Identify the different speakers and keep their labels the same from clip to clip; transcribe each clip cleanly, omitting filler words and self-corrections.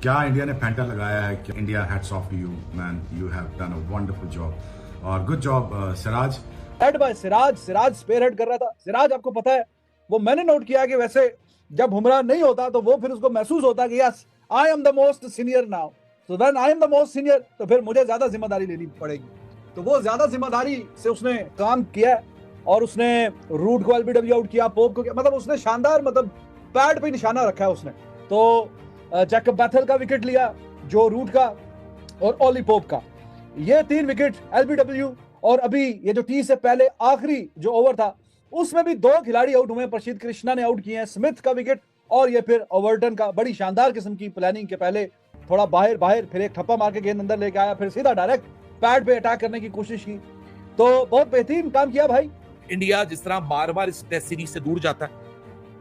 Speaker 1: क्या इंडिया ने फैंटा लगाया है कि India hats off to you man, you have done a wonderful job और good job Siraj.
Speaker 2: Head by Siraj, Siraj spare head कर रहा था। सिराज आपको पता है, वो मैंने नोट किया कि वैसे जब बुमराह नहीं होता तो वो फिर उसको महसूस होता कि yes I am the most senior now, so when I am the most senior तो फिर मुझे ज्यादा जिम्मेदारी लेनी पड़ेगी। तो वो ज्यादा जिम्मेदारी से उसने काम किया और उसने रूट को एलबीडब्ल्यू आउट किया, पोप को किया, मतलब उसने शानदार, मतलब पैड पे निशाना रखा है उसने। तो जैकब बैथल का विकेट लिया, जो रूट का और ओली पोप का, ये 3 विकेट एलबीडब्ल्यू। और अभी ये जो टी से पहले आखिरी जो ओवर था उसमें भी 2 खिलाड़ी आउट हुए, प्रसिद्ध कृष्णा ने आउट किए हैं, स्मिथ का विकेट और ये फिर ओवर्टन का। बड़ी शानदार किस्म की प्लानिंग के पहले थोड़ा बाहर बाहर, फिर एक ठप्पा मार के गेंद अंदर लेके आया, फिर सीधा डायरेक्ट पैड पे अटैक करने की कोशिश की। तो बहुत बेहतरीन काम किया भाई।
Speaker 3: इंडिया जिस तरह बार बार इस टेस्ट सीरीज से दूर जाता है,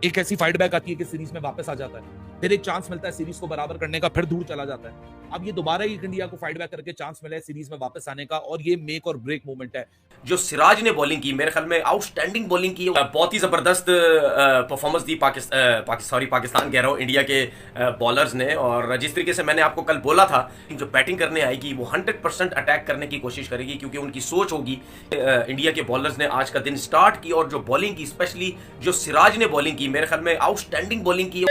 Speaker 3: एक ऐसी फाइट बैक आती है कि सीरीज में वापस आ जाता है, फिर एक चांस मिलता है सीरीज को बराबर करने का, फिर दूर चला जाता है। अब ये दोबारा एक इंडिया को फाइट बैक करके चांस मिला है सीरीज में वापस आने का, और ये मेक और ब्रेक मोमेंट है।
Speaker 4: जो सिराज ने बॉलिंग की, मेरे ख्याल में आउटस्टैंडिंग बॉलिंग की, बहुत ही जबरदस्त परफॉर्मेंस दी पाकिस्तान कह रहा हूँ, इंडिया के बॉलर्स ने। और जिस तरीके से मैंने आपको कल बोला था, जो बैटिंग करने आएगी वो 100% अटैक करने की कोशिश करेगी, क्योंकि उनकी सोच होगी। इंडिया के बॉलर्स ने आज का दिन स्टार्ट की और जो बॉलिंग की, स्पेशली जो सिराज ने बॉलिंग की, मेरे ख्याल में आउटस्टैंडिंग बॉलिंग की।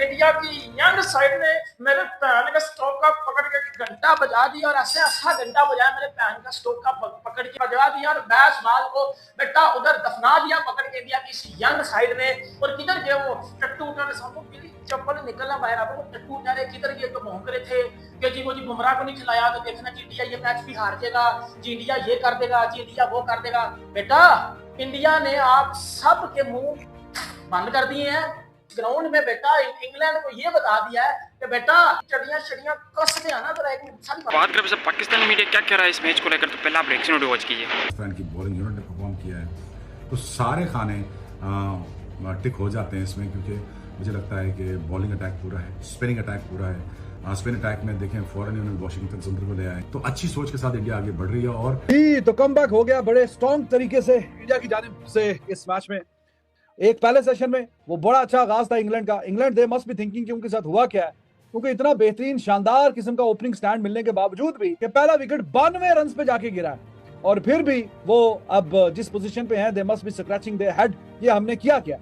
Speaker 5: इंडिया की यंग साइड ने मेरे पैन का स्टोक का पकड़ के घंटा बजा दिया, और ऐसे अच्छा घंटा बजाया मेरे पैन का स्टोक का पकड़ के बजा दिया, और बैस बाल को बेटा उधर दफना दिया पकड़ के इंडिया की इस यंग साइड ने। और किधर गए वो टट्टू उठाने, सबको चप्पल निकलना बाहर, अब वो टट्टू उठा रहे, किधर गए तो भौंक रहे थे कि जी वो जी बुमराह को नहीं खिलाया तो देखना कि इंडिया ये मैच भी हार जाएगा, जी इंडिया ये कर देगा, जी इंडिया वो कर देगा। बेटा इंडिया ने आप सब के मुंह बंद कर दिए हैं ग्राउंड में। बेटा इंग्लैंड को ये बता दिया है कि बेटा चढ़ियां चढ़ियां कसते आना। तो एक
Speaker 6: बात करें सब पाकिस्तानी मीडिया क्या कह रहा है इस मैच को लेकर, तो पहले आप रिएक्शन वीडियो वॉच कीजिए।
Speaker 1: पाकिस्तान की बॉलिंग यूनिट ने परफॉर्म किया है तो सारे खाने टिक हो जाते हैं इसमें, क्योंकि मुझे लगता है कि बॉलिंग अटैक पूरा है, स्पिनिंग अटैक पूरा है। स्पिन अटैक में देखें फौरन उन्होंने वाशिंगटन सुंदर को ले आए, तो अच्छी सोच के साथ इंडिया आगे बढ़ रही है। और
Speaker 2: तो कमबैक हो गया बड़े स्ट्रॉन्ग तरीके से इंडिया की जानिब से इस मैच में। एक पहले सेशन में वो बड़ा अच्छा आगाज था इंग्लैंड का। England they must be thinking कि उनके साथ हुआ क्या है, क्योंकि इतना बेहतरीन शानदार किस्म का ओपनिंग स्टैंड मिलने के बावजूद भी कि पहला विकेट 92 रन पे जाके गिरा है, और फिर भी वो अब जिस पोजीशन पे हैं, they must be scratching their head, ये हमने किया क्या।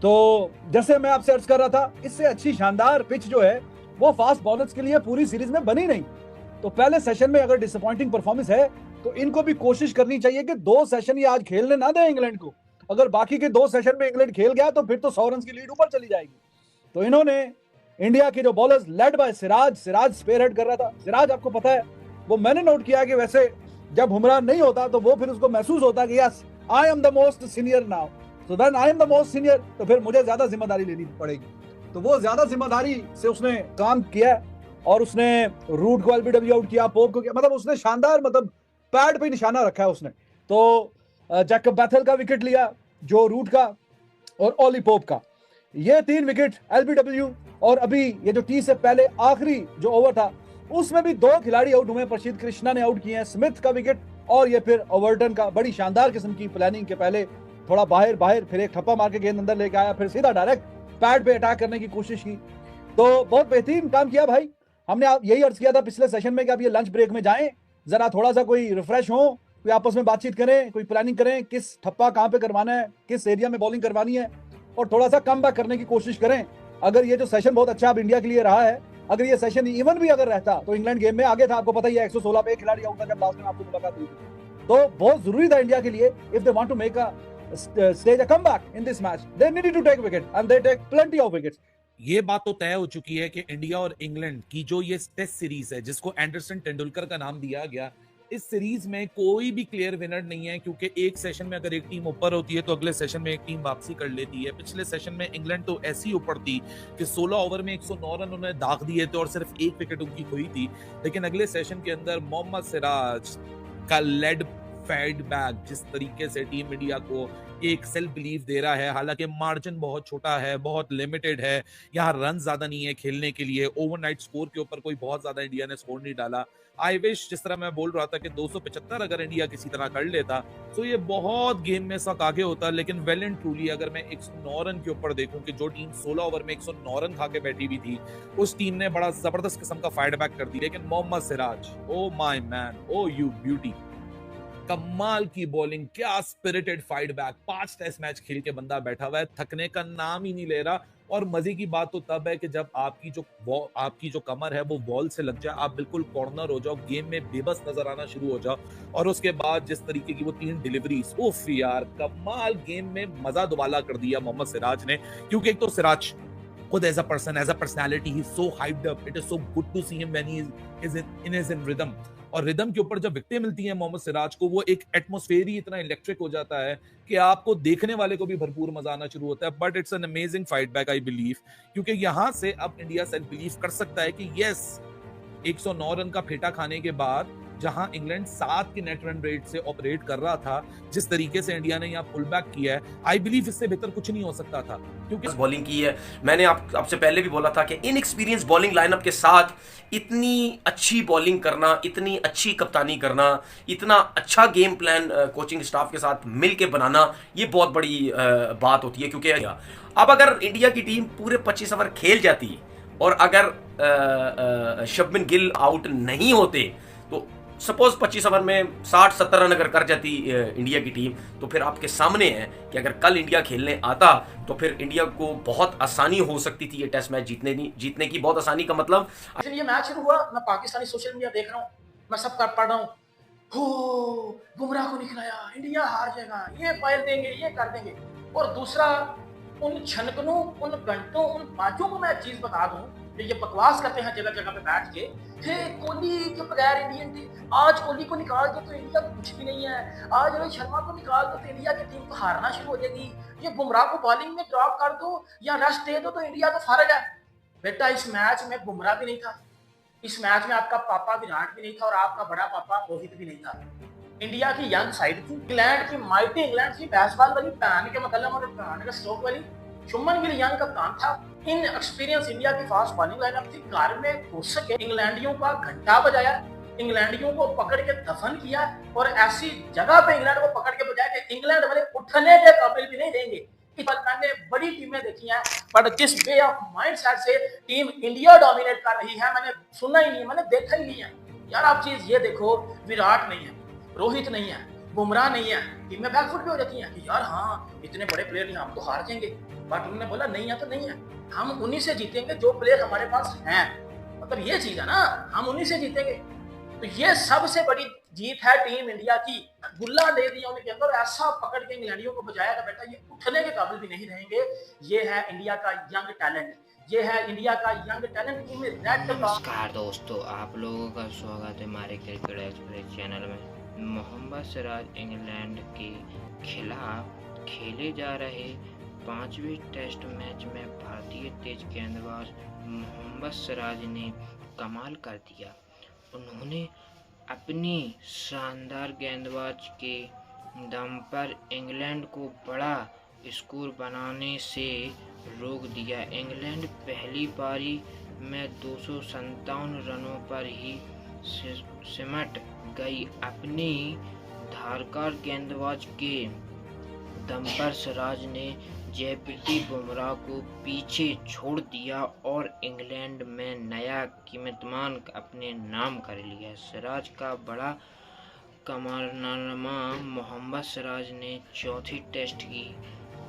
Speaker 2: तो जैसे मैं आपसे अर्ज कर रहा था, इससे अच्छी शानदार पिच जो है वो फास्ट बॉलर्स के लिए पूरी सीरीज में बनी नहीं। तो पहले सेशन में अगर डिसअपॉइंटिंग परफॉर्मेंस है तो इनको भी कोशिश करनी चाहिए कि 2 सेशन ये आज खेलने ना दें इंग्लैंड को। अगर बाकी के 2 सेशन में इंग्लैंड खेल गया तो फिर तो 100 रन की लीड ऊपर चली जाएगी। तो इन्होंने इंडिया के जो bowlers led by Siraj, Siraj spare head कर रहा था। सिराज आपको पता है, वो मैंने नोट किया कि वैसे जब बुमराह नहीं होता तो वो फिर उसको महसूस होता कि yes I am the most senior now, so when I am the most senior तो फिर मुझे ज्यादा जिम्मेदारी लेनी पड़ेगी। तो वो ज्यादा जिम्मेदारी से उसने काम किया और उसने रूट को एलबीडब्ल्यू आउट किया, पोप को किया, मतलब उसने शानदार, मतलब पैड पे निशाना रखा है उसने। तो जैकब बैथल का विकेट लिया, जो रूट का और ओली पोप का, ये 3 विकेट एलबीडब्ल्यू। और अभी ये जो टी से पहले आखिरी जो ओवर था उसमें भी 2 खिलाड़ी आउट हुए, प्रसिद्ध कृष्णा ने आउट किए हैं, स्मिथ का विकेट और ये फिर ओवर्टन का। बड़ी शानदार किस्म की प्लानिंग के पहले थोड़ा बाहर बाहर, फिर एक ठप्पा मार के गेंद अंदर लेके आया, फिर सीधा डायरेक्ट पैड पे अटैक करने की कोशिश की। तो बहुत बेहतरीन काम किया भाई। हमने यही अर्ज किया था पिछले सेशन में कि आप ये लंच ब्रेक में जाएं, जरा थोड़ा सा कोई रिफ्रेश हो, कोई आपस में बातचीत करें, कोई प्लानिंग करें, किस ठप्पा कहां पे करवाना है, किस एरिया में बॉलिंग करवानी है, और थोड़ा सा कम बैक करने की कोशिश करें। अगर ये जो सेशन बहुत अच्छा अब इंडिया के लिए रहा है, अगर ये सेशन इवन भी अगर रहता तो इंग्लैंड गेम में आगे था। आपको पता ही है 116 पे एक खिलाड़ी आउट था जब लास्ट में आपको मुलाकात हुई थी। तो बहुत जरूरी था इंडिया के लिए, if they want to make a stage a comeback in this match, they needed to take wicket and they take plenty of wickets.
Speaker 3: ये बात तो तय हो चुकी है कि इंडिया और इंग्लैंड की जो ये टेस्ट सीरीज है, जिसको एंडरसन तेंदुलकर का नाम दिया गया, इस सीरीज में कोई भी क्लियर विनर नहीं है, क्योंकि एक सेशन में अगर एक टीम ऊपर होती है तो अगले सेशन में एक टीम वापसी कर लेती है। पिछले सेशन में इंग्लैंड तो ऐसी ऊपर थी कि 16 ओवर में 109 रन उन्होंने दाग दिए थे और सिर्फ 1 विकेट उनकी खोई थी। लेकिन अगले सेशन के अंदर मोहम्मद सिराज का लेड फीडबैक, जिस तरीके से टीम इंडिया को एक सेल्फ बिलीफ दे रहा है। हालांकि मार्जिन बहुत छोटा है, बहुत लिमिटेड है, यहाँ रन ज्यादा नहीं है खेलने के लिए। ओवरनाइट स्कोर के ऊपर कोई बहुत ज्यादा इंडिया ने स्कोर नहीं डाला। आई विश, जिस तरह मैं बोल रहा था कि 275 अगर इंडिया किसी तरह कर लेता तो ये बहुत गेम में सक आगे होता। लेकिन वेल एंड ट्रूली अगर मैं 109 रन के ऊपर देखूं कि जो टीम 16 ओवर में 109 रन खा के बैठी हुई थी, उस टीम ने बड़ा जबरदस्त किस्म का फाइट बैक कर दी। लेकिन Mohammed Siraj, oh my man, oh you beauty, कमाल की बॉलिंग, क्या spirited fight back. 5 test match खेल के बंदा बैठा हुआ है, थकने का नाम ही नहीं ले रहा। और मजे की बात तो तब है कि जब आपकी जो कमर है वो बॉल से लग जाए, आप बिल्कुल कॉर्नर हो जाओ, गेम में बेबस नजर आना शुरू हो जाओ। और उसके बाद जिस तरीके की वो 3 डिलीवरीज, उफ यार, कमाल। गेम में मजा दुबाला कर दिया मोहम्मद सिराज ने। क्योंकि एक तो सिराज खुद as a person, as a personality, he is so hyped up, it is so good to see him when he is in rhythm. और रिदम के ऊपर जब विकेटें मिलती हैं मोहम्मद सिराज को, वो एक एटमॉस्फेयर ही इतना इलेक्ट्रिक हो जाता है कि आपको देखने वाले को भी भरपूर मजा आना शुरू होता है। But it's an amazing fight back, I believe, क्योंकि यहां से अब इंडिया सेल्फ बिलीव कर सकता है कि यस, 109 रन का फेटा खाने के बाद जहां इंग्लैंड 7 के नेट रन रेट से ऑपरेट कर रहा था, जिस तरीके से इंडिया ने यहाँ पुल बैक किया है, आई बिलीव इससे बेहतर कुछ नहीं हो सकता था। क्योंकि
Speaker 4: बॉलिंग की है, मैंने आपसे पहले भी बोला था कि इनएक्सपीरियंस बॉलिंग लाइनअप के साथ इतनी अच्छी बॉलिंग करना, इतनी अच्छी कप्तानी करना, इतना अच्छा गेम प्लान कोचिंग स्टाफ के साथ मिल के बनाना, ये बहुत बड़ी बात होती है। क्योंकि अब अगर इंडिया की टीम पूरे 25 ओवर खेल जाती और अगर शुभमन गिल आउट नहीं होते, तो सपोज 25 ओवर में 60-70 रन अगर कर जाती इंडिया की टीम, तो फिर आपके सामने है कि अगर कल इंडिया खेलने आता तो फिर इंडिया को बहुत आसानी हो सकती थी ये टेस्ट मैच जीतने की। बहुत आसानी का मतलब,
Speaker 5: ये मैच शुरू हुआ, मैं पाकिस्तानी सोशल मीडिया देख रहा हूँ, मैं सब पढ़ रहा हूँ, हो बुमराह को निकलाया, इंडिया हार जाएगा, ये फाइल देंगे, ये कर देंगे। और दूसरा, उन छनकनों, उन घंटों, उन बाजों को मैं एक चीज बता दूं, ये बकवास करते हैं जगह जगह पे बैठ के, कोहली के बगैर इंडियन टीम, आज कोहली को निकाल दो तो इंडिया कुछ भी नहीं है, आज रोहित शर्मा को निकाल दो तो इंडिया की टीम तो हारना शुरू हो जाएगी, ये बुमराह को बॉलिंग में ड्रॉप कर दो या रेस्ट दे दो तो इंडिया तो फारग है। बेटा, इस मैच में बुमराह भी नहीं था, इस मैच में आपका पापा विराट भी नहीं था और आपका बड़ा पापा रोहित भी नहीं था। इंडिया की यंग साइड थी, इंग्लैंड की माइटी इंग्लैंड की बैसबॉल वाली पैन के मतलब और पैन का स्ट्रोक वाली, शुभमन गिल यंग कप्तान था। इन एक्सपीरियंस इंडिया की फास्ट बॉलिंग लाइनअप थी, घर में घुस के इंग्लैंडियों का घंटा बजाया, इंग्लैंडियों को पकड़ के दफन किया और ऐसी जगह पे इंग्लैंड को पकड़ के बजाया कि इंग्लैंड वाले उठने के काबिल भी नहीं देंगे। मैंने बड़ी टीमें देखी हैं, पर जिस वे ऑफ माइंड सेट से टीम इंडिया डोमिनेट कर रही है, मैंने सुना ही नहीं है, मैंने देखा ही नहीं है। यार आप चीज ये देखो, विराट नहीं है, रोहित नहीं है, बुमराह नहीं है, टीमें बैकफुट भी हो जाती हैं कि यार हाँ इतने बड़े प्लेयर हैं, हम तो हार जाएंगे। बट उन्होंने बोला नहीं है तो नहीं है, हम उन्हीं से जीतेंगे जो प्लेयर हमारे पास हैं। मतलब ये चीज है ना, हम उन्हीं से जीतेंगे। तो ये सबसे बड़ी जीत है टीम इंडिया की। गुल्ला दे दिया उनके अंदर, ऐसा पकड़ के इंग्लैंडियों को बजाया था, बेटा ये उठने के काबिल भी नहीं रहेंगे। ये है इंडिया का यंग टैलेंट, ये है इंडिया का यंग टैलेंट।
Speaker 7: नमस्कार दोस्तों, आप लोगों का स्वागत है हमारे क्रिकेट एक्सप्रेस चैनल में। मोहम्मद सिराज इंग्लैंड के खिलाफ खेले जा रहे 5वें टेस्ट मैच में भारतीय तेज गेंदबाज मोहम्मद सिराज ने कमाल कर दिया। उन्होंने अपनी शानदार गेंदबाज के दम पर इंग्लैंड को बड़ा स्कोर बनाने से रोक दिया। इंग्लैंड पहली पारी में 257 रनों पर ही सिमट गई। अपनी धारदार गेंदबाज के दम पर सिराज ने जयप्रीत बुमराह को पीछे छोड़ दिया और इंग्लैंड में नया कीमतमान अपने नाम कर लिया। सिराज का बड़ा कमालनामा। मोहम्मद सिराज ने चौथी टेस्ट की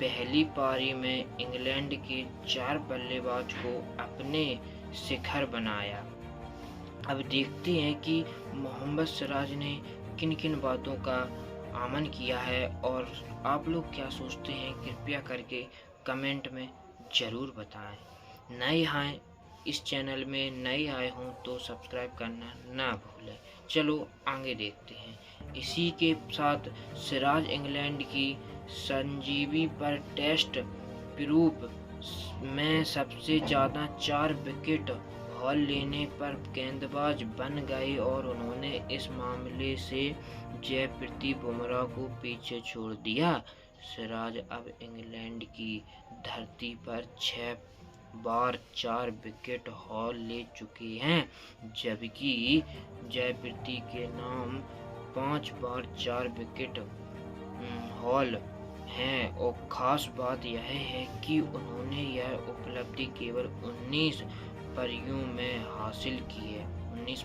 Speaker 7: पहली पारी में इंग्लैंड के 4 बल्लेबाज को अपने शिखर बनाया। अब देखते हैं कि मोहम्मद सिराज ने किन किन बातों का आमन किया है और आप लोग क्या सोचते हैं, कृपया करके कमेंट में ज़रूर बताएं। नए हैं इस चैनल में, नए आए हों तो सब्सक्राइब करना ना भूलें। चलो आगे देखते हैं। इसी के साथ सिराज इंग्लैंड की संजीवी पर टेस्ट प्रूफ में सबसे ज़्यादा 4 विकेट हॉल लेने पर गेंदबाज बन गए और उन्होंने इस मामले से जयप्रीत बुमराह को पीछे छोड़ दिया। सिराज अब इंग्लैंड की धरती पर 6 बार 4 विकेट हॉल ले चुके हैं, जबकि जयप्रीत के नाम 5 बार 4 विकेट हॉल हैं। और ख़ास बात यह है कि उन्होंने यह उपलब्धि केवल 19 पारियों में हासिल की है। 19